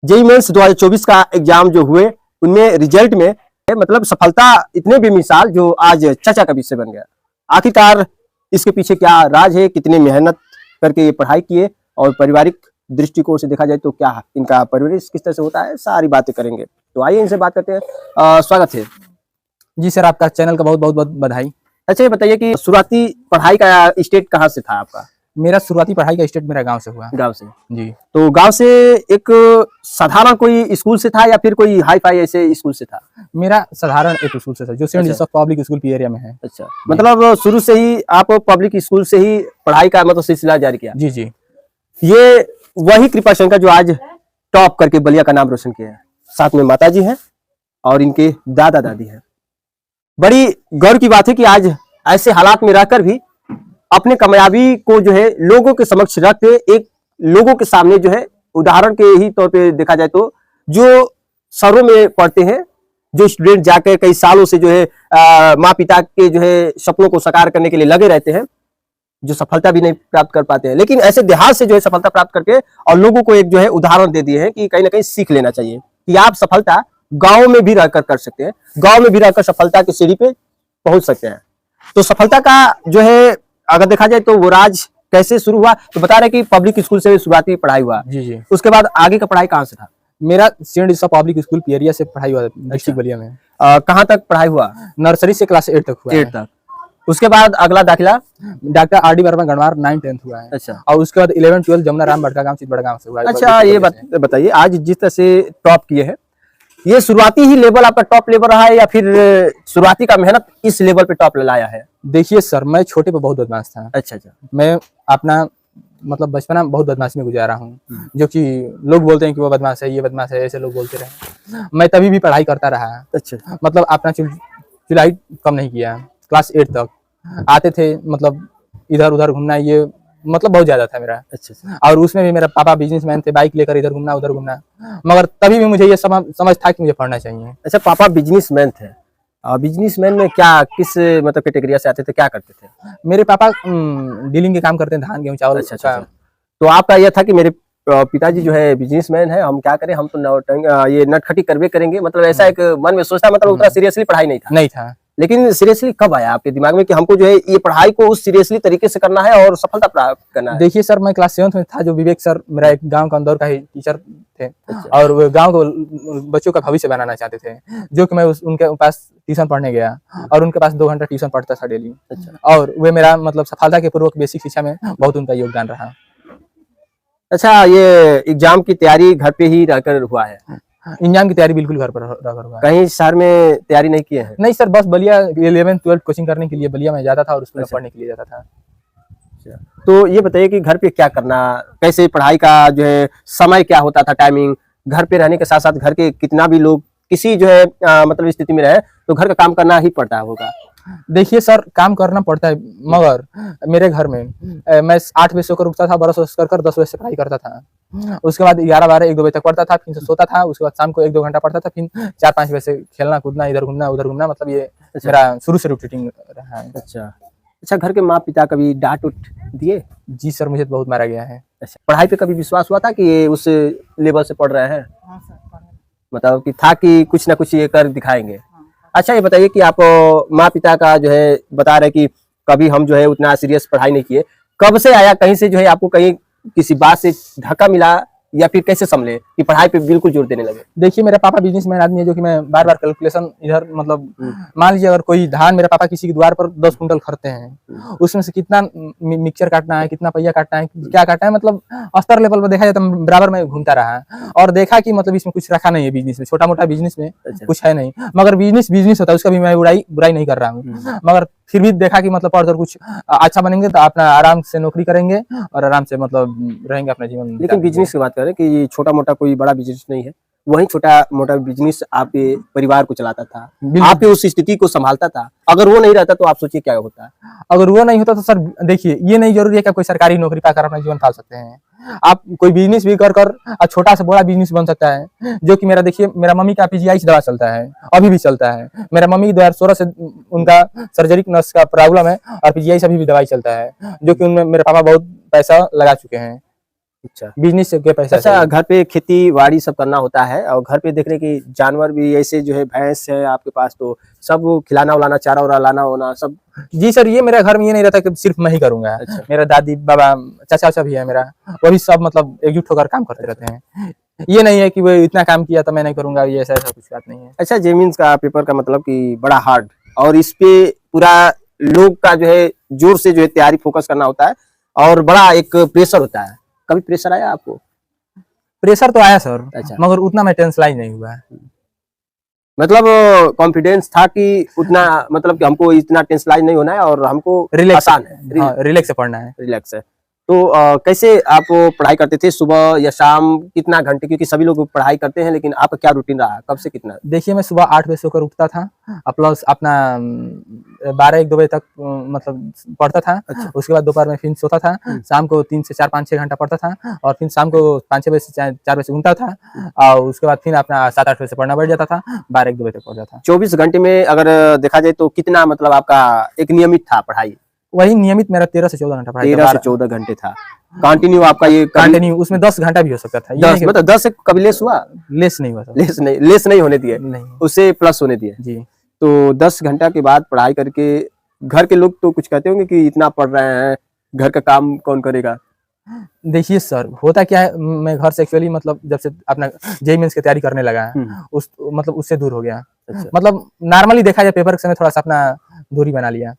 JEE mains 2024 का exam जो हुए उनमें रिजल्ट में मतलब सफलता इतने बेमिसाल जो आज चर्चा का विषय बन गया। आखिरकार इसके पीछे क्या राज है, कितने मेहनत करके ये पढ़ाई किए और पारिवारिक दृष्टिकोण से देखा जाए तो क्या इनका परवरिश किस तरह से होता है, सारी बातें करेंगे। तो आइए इनसे बात करते हैं। स्वागत है जी सर, आपका चैनल का बहुत बहुत बधाई। अच्छा ये बताइए कि शुरुआती पढ़ाई का स्टेट कहाँ से था आपका? मेरा शुरुआती पढ़ाई का स्टेट मेरा गांव से हुआ। गांव से? जी। तो गांव से एक साधारण कोई स्कूल से था या फिर कोई हाई फाई ऐसे स्कूल से था? मेरा साधारण एक स्कूल से था जो saint Joseph public school P area में है। अच्छा, मतलब शुरू से ही आप पब्लिक स्कूल से ही पढ़ाई का मतलब सिलसिला जारी किया? जी जी। ये वही कृपा शंकर जो आज टॉप करके बलिया का नाम रोशन किया है, साथ में माता जी हैं और इनके दादा दादी हैं। बड़ी गौर की बात है कि आज ऐसे हालात में रहकर भी अपने कामयाबी को जो है लोगों के समक्ष रख के एक लोगों के सामने जो है उदाहरण के ही तौर पे देखा जाए तो जो शहरों में पढ़ते हैं, जो स्टूडेंट जाकर कई सालों से जो है माँ पिता के जो है सपनों को साकार करने के लिए लगे रहते हैं, जो सफलता भी नहीं प्राप्त कर पाते हैं, लेकिन ऐसे देहात से जो है सफलता प्राप्त करके और लोगों को एक जो है उदाहरण दे दिए हैं कि कहीं ना कहीं सीख लेना चाहिए कि आप सफलता गांव में भी रहकर कर सकते हैं, गांव में भी रहकर सफलता की सीढ़ी पे पहुंच सकते हैं। तो सफलता का जो है अगर देखा जाए तो वो राज कैसे शुरू हुआ, तो बता रहे कि पब्लिक स्कूल से शुरुआती पढ़ाई हुआ। जी जी। उसके बाद आगे का पढ़ाई कहाँ से था? मेरा saint Joseph public school P area से पढ़ाई हुआ डिस्ट्रिक्ट बलिया में। कहाँ तक पढ़ाई हुआ? नर्सरी से क्लास 8 तक हुआ। 8 तक। उसके बाद अगला दाखिला डॉक्टर आर.डी. वर्मा गणवार 9-10 हुआ है। अच्छा। और उसके बाद 11-12 जमुना राम बड़का गांव से हुआ। अच्छा, ये बताइए आज जिस तरह से टॉप किए हैं, ये शुरुआती ही लेवल आपका टॉप लेवल रहा है या फिर शुरुआती का मेहनत इस लेवल पे टॉप लाया है? देखिए सर, मैं छोटे पे बहुत बदमाश था। अच्छा अच्छा। मैं अपना मतलब बचपना बहुत बदमाशी में गुजारा हूँ, जो कि लोग बोलते हैं कि वो बदमाश है, ये बदमाश है, ऐसे लोग बोलते रहे। मैं तभी भी पढ़ाई करता रहा। अच्छा। मतलब अपना चुलाई कम नहीं किया। क्लास 8 तक आते थे, मतलब इधर उधर घूमना, ये मतलब बहुत ज्यादा था मेरा। अच्छा। और उसमें भी मेरा पापा बिजनेसमैन थे, बाइक लेकर इधर घूमना उधर घूमना, मगर तभी भी मुझे ये समझ था कि मुझे पढ़ना चाहिए। अच्छा, पापा बिजनेसमैन थे। बिजनेसमैन में क्या किस मतलब कैटेगरी से आते थे, क्या करते थे? मेरे पापा डीलिंग के काम करते हैं, धान गेहूं चावल। अच्छा। तो आपका यह था कि मेरे पिताजी जो है बिजनेसमैन है, हम क्या करें, हम तो ये नटखटी करवे करेंगे, मतलब ऐसा एक मन में सोचता, मतलब उतना सीरियसली पढ़ाई नहीं था। लेकिन सीरियसली कब आया आपके दिमाग में कि हमको जो है ये पढ़ाई को उस सीरियसली तरीके से करना है और सफलता प्राप्त करना है? देखिए सर, मैं क्लास 7 में था, जो विवेक सर मेरा एक गांव का अंदर का ही टीचर थे। अच्छा। और वो गांव को बच्चों का भविष्य बनाना चाहते थे, जो कि मैं उनके पास ट्यूशन पढ़ने गया और उनके पास 2 घंटा ट्यूशन पढ़ता था डेली। अच्छा। और वे मेरा मतलब सफलता के पूर्वक बेसिक शिक्षा में बहुत उनका योगदान रहा। अच्छा, ये एग्जाम की तैयारी घर पे ही रहकर हुआ है? एग्जाम की तैयारी बिल्कुल घर पर रहकर हुआ है। कहीं शहर में तैयारी नहीं किए हैं? नहीं सर, बस बलिया 11-12 कोचिंग करने के लिए बलिया में जाता था और उसमें पढ़ने के लिए जाता था। तो ये बताइए कि घर पे क्या करना, कैसे पढ़ाई का जो है समय क्या होता था, टाइमिंग, घर पे रहने के साथ साथ घर के कितना भी लोग किसी जो है मतलब स्थिति में रहे तो घर का काम करना ही पड़ता होगा? देखिए सर, काम करना पड़ता है, मगर मेरे घर में मैं 8 बजे सोकर उठता था, ब्रश कर 10 बजे से पढ़ाई करता था। उसके बाद 11-12 1-2 बजे तक पढ़ता था, फिर सोता था। उसके बाद शाम को 1-2 घंटा पढ़ता था, फिर 4-5 बजे से खेलना कूदना, इधर घूमना उधर घूमना, मतलब ये मेरा शुरू से रूटीन रहा है। अच्छा, घर के माँ पिता कभी डांट उठ दिए? जी सर, मुझे तो बहुत मारा गया है। अच्छा, पढ़ाई पे कभी विश्वास हुआ था कि ये उस लेवल से पढ़ रहे हैं? मतलब कि था कि कुछ ना कुछ ये कर दिखाएंगे? अच्छा, ये बताइए कि आप माँ पिता का जो है बता रहे कि कभी हम जो है उतना सीरियस पढ़ाई नहीं किए, कब से आया, कहीं से जो है आपको कहीं किसी बात से धक्का मिला या फिर कैसे संभले कि पढ़ाई पे बिल्कुल जोर देने लगे? देखिए, मेरा पापा बिजनेसमैन आदमी है, जो कि मैं बार बार कैलकुलेशन इधर मतलब मान लीजिए अगर कोई धान मेरे पापा किसी के द्वार पर 10 कुंटल खरीदते हैं, उसमें से कितना मिक्सचर काटना है, कितना पहिया काटना है, क्या काटना है, मतलब अस्तर लेवल पर देखा जाए तो बराबर में घूमता रहा और देखा कि मतलब इसमें कुछ रखा नहीं है बिजनेस में, छोटा मोटा बिजनेस में कुछ है नहीं, मगर बिजनेस होता है, उसका भी मैं बुराई नहीं कर रहा हूँ, मगर फिर भी देखा कि मतलब पढ़कर कुछ अच्छा बनेंगे तो अपना आराम से नौकरी करेंगे और आराम से मतलब रहेंगे अपना जीवन। लेकिन बिजनेस की बात करें कि ये छोटा मोटा कोई बड़ा बिजनेस नहीं है, वही छोटा मोटा बिजनेस आपके परिवार को चलाता था, आपके उस स्थिति को संभालता था। अगर वो नहीं रहता तो आप सोचिए क्या होता। अगर वो नहीं होता तो सर देखिए, ये नहीं जरूरी है कि कोई सरकारी नौकरी पाकर अपना जीवन पाल सकते हैं। आप कोई बिजनेस भी कर छोटा से बड़ा बिजनेस बन सकता है, जो कि मेरा देखिए, मेरा मम्मी का पीजीआई से दवा चलता है, अभी भी चलता है। मेरा मम्मी 2016 से उनका सर्जरी नस का प्रॉब्लम है और पीजीआई से अभी भी दवाई चलता है, जो कि उनमें मेरे पापा बहुत पैसा लगा चुके हैं। अच्छा बिजनेस के पैसे से अच्छा, ही। घर पे खेती बाड़ी सब करना होता है और घर पे देख रहे कि जानवर भी ऐसे जो है भैंस है आपके पास, तो सब खिलाना उलाना चारा वारा लाना होना सब। जी सर, ये मेरा घर में ये नहीं रहता कि सिर्फ मैं ही करूंगा। अच्छा मेरा दादी बाबा चाचा वाचा भी है मेरा, वो भी सब मतलब एकजुट होकर काम करते रहते हैं। ये नहीं है कि वो इतना काम किया तो मैं नहीं करूंगा, ये ऐसा ऐसा कुछ बात नहीं है। अच्छा, जेमिन्स का पेपर का मतलब कि बड़ा हार्ड, और इस पे पूरा लोग का जो है जोर से जो है तैयारी फोकस करना होता है और बड़ा एक प्रेशर होता है। कभी प्रेशर आया आपको? प्रेशर तो आया सर, अच्छा, मगर उतना मैं टेंशलाइज नहीं हुआ। मतलब कॉन्फिडेंस था कि उतना, मतलब कि हमको इतना टेंशनाइज नहीं होना है और हमको रिलैक्स, आसान है, हाँ रिलैक्स से पढ़ना है। रिलैक्स है। तो कैसे आप पढ़ाई करते थे, सुबह या शाम, कितना घंटे? क्योंकि सभी लोग पढ़ाई करते हैं, लेकिन आपका क्या रूटीन रहा, कब से कितना? देखिए मैं सुबह 8 बजे सोकर उठता था, प्लस अपना 12-1-2 बजे तक मतलब पढ़ता था। अच्छा। उसके बाद दोपहर में फिर सोता था, शाम को 3 से 4-5-6 घंटा पढ़ता था, और फिर शाम को 5-6 बजे से 4 बजे से घूमता था, और उसके बाद फिर अपना 7-8 बजे से पढ़ना बैठ जाता था, 12-1-2 बजे तक पढ़ जाता था। 24 घंटे में अगर देखा जाए तो कितना, मतलब आपका एक नियमित था पढ़ाई? वही नियमित मेरा 13 से 14 घंटा पढ़ाई 13 से 14 घंटे था कंटिन्यू आपका ये कंटिन्यू, उसमें 10 घंटा भी हो सकता था। ये 10, नहीं कि मतलब 10 से कभी लेस हुआ? लेस नहीं हुआ था। लेस नहीं होने दिए, नहीं उससे प्लस होने दिए। जी। तो 10 घंटा के बाद पढ़ाई करके घर के लोग तो कुछ कहते होंगे कि इतना पढ़ रहे हैं, घर का काम कौन करेगा? देखिए सर, होता क्या है, मैं घर से एक्चुअली मतलब जब से अपना जेईई मेंस की तैयारी करने लगा उस मतलब उससे दूर हो गया। अच्छा। मतलब नॉर्मली देखा जाए पेपर के समय थोड़ा सा अपना दूरी बना लिया।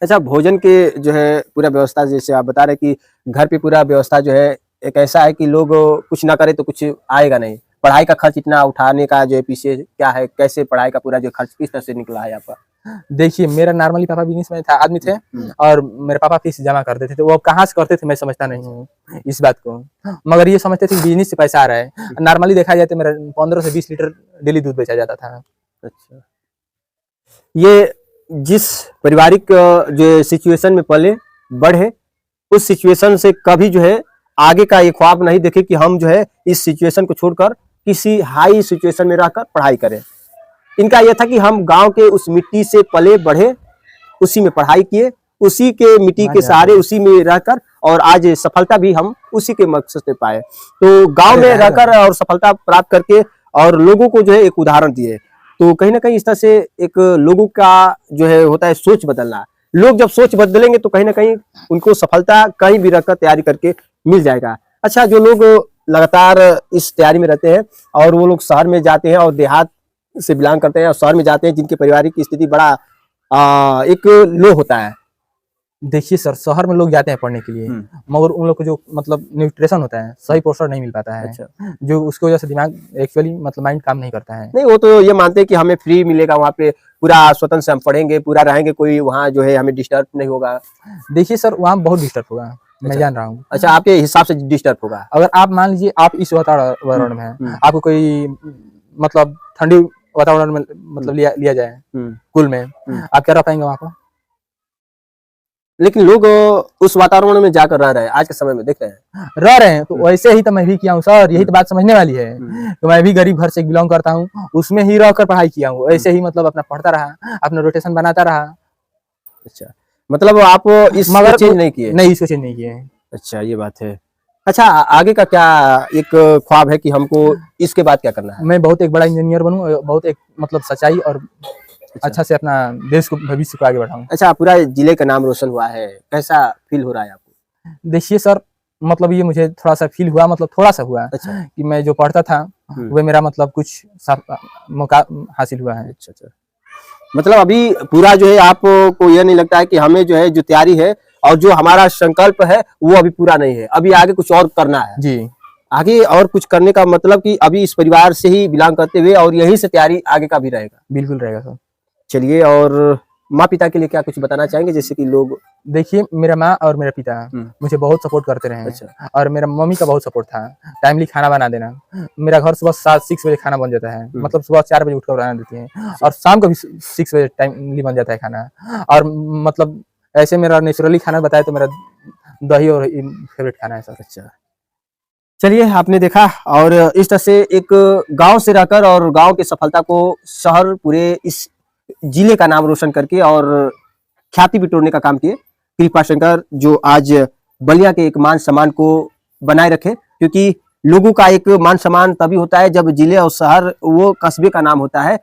अच्छा, भोजन के जो है पूरा व्यवस्था, जैसे आप बता रहे कि घर पे पूरा व्यवस्था जो है एक ऐसा है कि लोग कुछ ना करे तो कुछ आएगा नहीं। पढ़ाई का खर्च इतना उठाने का जो है पीछे क्या है, कैसे पढ़ाई का पूरा जो खर्च किस तरह से निकला है आपका? देखिए मेरा नॉर्मली पापा बिजनेस में था आदमी थे, और मेरे पापा फीस जमा करते थे, तो वो कहाँ से करते थे मैं समझता नहीं हूँ इस बात को, मगर ये समझते थे कि बिजनेस से पैसा आ रहा है। नॉर्मली देखा जाए तो मेरा 15 से 20 लीटर डेली दूध बेचा जाता था। अच्छा, ये जिस पारिवारिक जो सिचुएशन में पले बढ़े, उस सिचुएशन से कभी जो है आगे का ये ख्वाब नहीं देखे कि हम जो है इस सिचुएशन को छोड़कर किसी हाई सिचुएशन में रहकर पढ़ाई करें। इनका यह था कि हम गांव के उस मिट्टी से पले बढ़े, उसी में पढ़ाई किए, उसी के मिट्टी के सहारे उसी में रहकर, और आज सफलता भी हम उसी के मकसद से पाए। तो गांव में रहकर और सफलता प्राप्त करके और लोगों को जो है एक उदाहरण दिए। तो कहीं ना कहीं इस तरह से एक लोगों का जो है होता है सोच बदलना। लोग जब सोच बदलेंगे तो कहीं ना कहीं उनको सफलता कहीं भी रहकर तैयारी करके मिल जाएगा। अच्छा, जो लोग लगातार इस तैयारी में रहते हैं और वो लोग शहर में जाते हैं और देहात से बिलोंग करते हैं और शहर में जाते हैं, जिनकी पारिवारिक स्थिति बड़ा एक लो होता है। देखिए सर, शहर में लोग जाते हैं पढ़ने के लिए, मगर उन लोग को जो मतलब न्यूट्रिशन होता है, सही पोषण नहीं मिल पाता है। अच्छा। जो उसकी वजह से दिमाग एक्चुअली मतलब माइंड काम नहीं करता है। नहीं, वो तो ये मानते हैं कि हमें फ्री मिलेगा वहाँ पे, पूरा स्वतंत्र से हम पढ़ेंगे, पूरा रहेंगे, कोई वहाँ जो है हमें डिस्टर्ब नहीं होगा। देखिए सर, वहाँ बहुत डिस्टर्ब होगा, मैं जान रहा हूँ। अच्छा, आपके हिसाब से डिस्टर्ब होगा? अगर आप मान लीजिए आप इस वातावरण में हैं, आपको कोई मतलब ठंडी वातावरण में मतलब लिया जाए कुल में, आप क्या रह पाएंगे वहाँ पर? लेकिन लोग उस वातावरण में जाकर रह रहे हैं, आज के समय में देख रह रहे हैं। तो वैसे ही तो मैं भी किया हूँ सर, यही तो बात समझने वाली है। तो मैं भी गरीब घर से बिलोंग करता हूँ, उसमें ही रहकर पढ़ाई किया हूँ, ऐसे ही मतलब अपना पढ़ता रहा, अपना रोटेशन बनाता रहा। अच्छा, मतलब आप इसको चेंज नहीं किए? नहीं, इसको चेंज नहीं किए। अच्छा, ये बात है। अच्छा, आगे का क्या एक ख्वाब है कि हमको इसके बाद क्या करना है? मैं बहुत एक बड़ा इंजीनियर बनूं, बहुत एक मतलब सच्चाई और अच्छा से अपना देश को, भविष्य को आगे बढ़ाऊं। अच्छा, पूरा जिले का नाम रोशन हुआ है, कैसा फील हो रहा है आपको? देखिए सर, मतलब ये मुझे थोड़ा सा फील हुआ, मतलब थोड़ा सा हुआ। अच्छा। कि मैं जो पढ़ता था वो मेरा मतलब कुछ मौका हासिल हुआ है। अच्छा अच्छा, मतलब अभी पूरा जो है आपको यह नहीं लगता है कि हमें जो है जो तैयारी है और जो हमारा संकल्प है वो अभी पूरा नहीं है, अभी आगे कुछ और करना है? जी, आगे और कुछ करने का मतलब कि अभी इस परिवार से ही बिलोंग करते हुए और यहीं से तैयारी आगे का भी रहेगा? बिल्कुल रहेगा सर। चलिए, और माँ पिता के लिए क्या कुछ बताना चाहेंगे, जैसे कि लोग? देखिए, मेरा माँ और मेरा पिता मुझे बहुत सपोर्ट करते रहे हैं। अच्छा। और मेरा मम्मी का बहुत सपोर्ट था, टाइमली खाना बना देना। मेरा घर सुबह 6 बजे खाना बन जाता है, मतलब सुबह 4 बजे उठकर बना देती है, और शाम को भी 6 बजे टाइमली बन जाता है खाना। और मतलब ऐसे मेरा नेचुरली खाना बताए तो मेरा दही और फेवरेट खाना है सर। अच्छा, चलिए, आपने देखा, और इस तरह से एक गांव से रहकर और गांव की सफलता को शहर पूरे इस जिले का नाम रोशन करके और ख्याति बिटोरने का काम किए कृपा शंकर, जो आज बलिया के एक मान सम्मान को बनाए रखे, क्योंकि लोगों का एक मान सम्मान तभी होता है जब जिले और शहर वो कस्बे का नाम होता है।